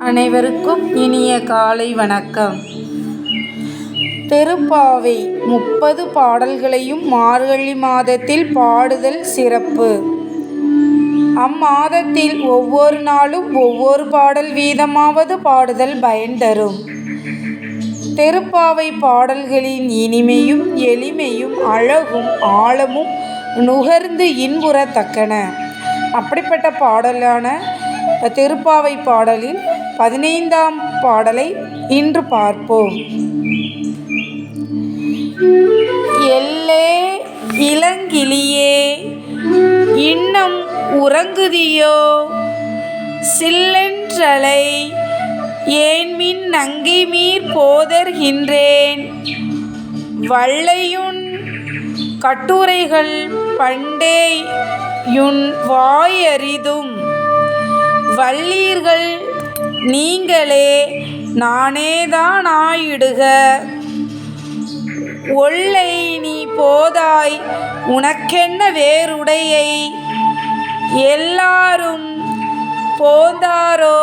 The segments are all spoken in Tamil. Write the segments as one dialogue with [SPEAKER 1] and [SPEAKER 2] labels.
[SPEAKER 1] அனைவருக்கும் இனிய காலை வணக்கம். திருப்பாவை 30 பாடல்களையும் மார்கழி மாதத்தில் பாடுதல் சிறப்பு. அம்மாதத்தில் ஒவ்வொரு நாளும் ஒவ்வொரு பாடல் வீதமாவது பாடுதல் பயன் தரும். திருப்பாவை பாடல்களின் இனிமையும் எளிமையும் அழகும் ஆழமும் நுகர்ந்து இன்புறத்தக்கன. அப்படிப்பட்ட பாடலான திருப்பாவை பாடலில் 15ஆம் பாடலை இன்று பார்ப்போம். எல்லே இளங்கிளியே, இன்னம் உறங்குதியோ? சில்லென்றலை ஏன்மின் நங்கைமீர் போதர்கின்றேன். வள்ளையுன் கட்டுரைகள் பண்டேயுன் வாயறிதும். வள்ளீர்கள் நீங்களே நானேதானாயிடுக. ஒல்லை நீ போதாய் உனக்கென்ன வேறுடையை. எல்லாரும் போந்தாரோ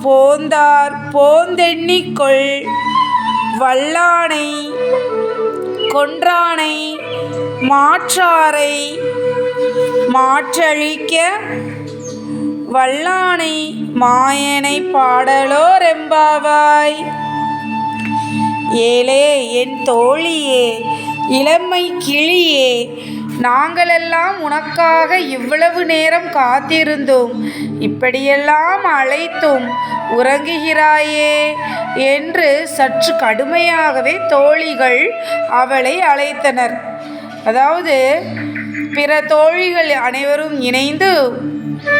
[SPEAKER 1] போந்தார் போந்தெண்ணிக்கொள். வல்லானை கொன்றானை மாற்றாரை மாற்றழிக்க. வல்லானை மாயனை பாடலோ ரெம்பாவாய். ஏலே என் தோழியே, இளமை கிளியே, நாங்களெல்லாம் உனக்காக இவ்வளவு நேரம் காத்திருந்தோம், இப்படியெல்லாம் அழைத்தும் உறங்குகிறாயே என்று சற்று கடுமையாகவே தோழிகள் அவளை அழைத்தனர். அதாவது பிற தோழிகள் அனைவரும் இணைந்து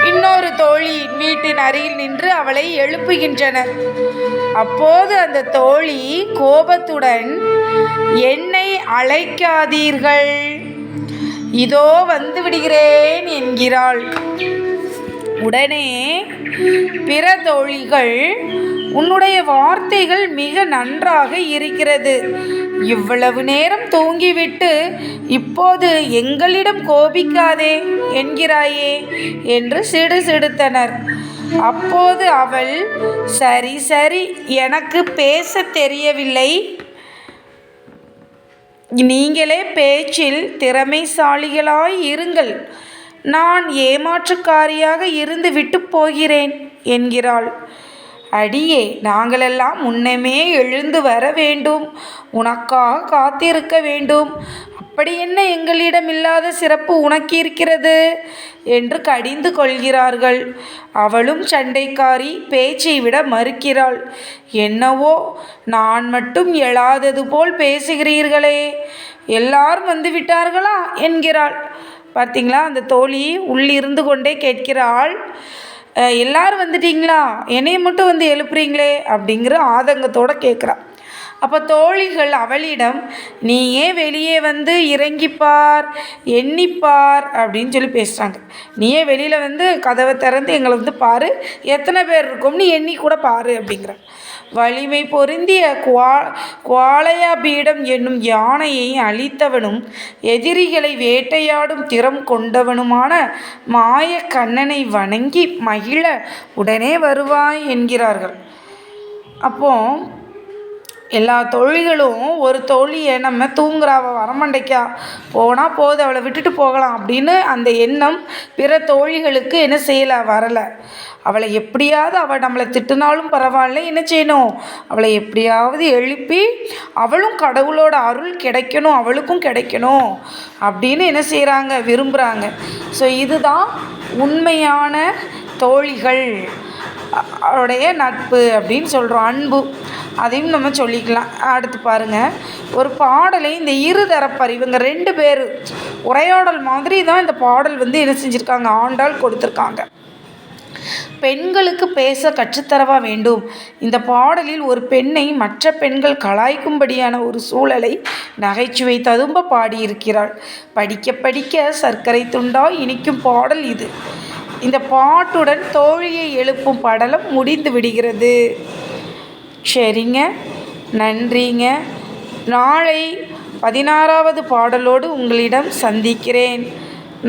[SPEAKER 1] இன்னொரு தோழி வீட்டின் அருகில் நின்று அவளை எழுப்புகின்றனர். அப்போது அந்த தோழி கோபத்துடன், என்னை அழைக்காதீர்கள், இதோ வந்து விடுகிறேன் என்கிறாள். உடனே பிற தோழிகள், உன்னுடைய வார்த்தைகள் மிக நன்றாக இருக்கிறது, இவ்வளவு நேரம் தூங்கிவிட்டு இப்போது எங்களிடம் கோபிக்காதே என்கிறாயே என்று சிடுசிடுத்தனர். அப்போது அவள், சரி சரி, எனக்கு பேச தெரியவில்லை, நீங்களே பேச்சில் திறமைசாலிகளாய் இருங்கள், நான் ஏமாற்றுக்காரியாக இருந்து விட்டு போகிறேன் என்கிறாள். அடியே, நாங்களெல்லாம் முன்னமே எழுந்து வர வேண்டும், உனக்காக காத்திருக்க வேண்டும், அப்படி என்ன எங்களிடம் இல்லாத சிறப்பு உனக்கு இருக்கிறது என்று கடிந்து கொள்கிறார்கள். அவளும் சண்டைக்காரி, பேச்சை விட மறுக்கிறாள். என்னவோ நான் மட்டும் எழாதது போல் பேசுகிறீர்களே, எல்லாரும் வந்து விட்டார்களா என்கிறாள். பார்த்தீங்களா, அந்த தோழி உள்ளிருந்து கொண்டே கேட்கிறாள், எல்லாரும் வந்துட்டீங்களா, என்னைய மட்டும் வந்து எழுப்புறீங்களே அப்படிங்கிற ஆதங்கத்தோடு கேட்குறான். அப்போ தோழிகள் அவளிடம், நீயே வெளியே வந்து இறங்கிப்பார், எண்ணிப்பார் அப்படின்னு சொல்லி பேசுகிறாங்க. நீயே வெளியில் வந்து கதவை திறந்து எங்களை வந்து பாரு, எத்தனை பேர் இருக்கோம்னு எண்ணி கூட பாரு அப்படிங்கிற. வலிமை பொருந்திய குவாலயா பீடம் என்னும் யானையை அழித்தவனும் எதிரிகளை வேட்டையாடும் திறம் கொண்டவனுமான மாய கண்ணனை வணங்கி மகிழ உடனே வருவாய் என்கிறார்கள். அப்போ எல்லா தோழிகளும் ஒரு தோழியை, நம்ம தூங்குறாவ வரமண்டைக்கா, போனால் போது, அவளை விட்டுட்டு போகலாம் அப்படின்னு அந்த எண்ணம் பிற தோழிகளுக்கு என்ன செய்யலை, வரலை. அவளை எப்படியாவது, அவள் நம்மளை திட்டுனாலும் பரவாயில்ல, என்ன செய்யணும், அவளை எப்படியாவது எழுப்பி அவளும் கடவுளோட அருள் கிடைக்கணும், அவளுக்கும் கிடைக்கணும் அப்படின்னு என்ன செய்கிறாங்க, விரும்புகிறாங்க. ஸோ இதுதான் உண்மையான தோழிகள் அவருடைய நட்பு அப்படின்னு சொல்கிறோம், அன்பு, அதையும் நம்ம சொல்லிக்கலாம். அடுத்து பாருங்கள், ஒரு பாடலை இந்த இருதரப்பர் இவங்க 2 பேர் உரையாடல் மாதிரி தான் இந்த பாடல் வந்து என்ன செஞ்சுருக்காங்க, ஆண்டாள் கொடுத்துருக்காங்க. பெண்களுக்கு பேச கற்றுத்தரவா வேண்டும். இந்த பாடலில் ஒரு பெண்ணை மற்ற பெண்கள் கலாய்க்கும்படியான ஒரு சூழலை நகைச்சுவை ததும்ப பாடியிருக்கிறாள். படிக்க படிக்க சர்க்கரை துண்டாய் இனிக்கும் பாடல் இது. இந்த பாட்டுடன் தோழியை எழுப்பும் படலம் முடிந்து விடுகிறது. சரிங்க, நன்றிங்க. நாளை 16வது பாடலோடு உங்களிடம் சந்திக்கிறேன்.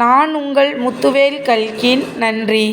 [SPEAKER 1] நான் உங்கள் முத்துவேல் கல்கின். நன்றி.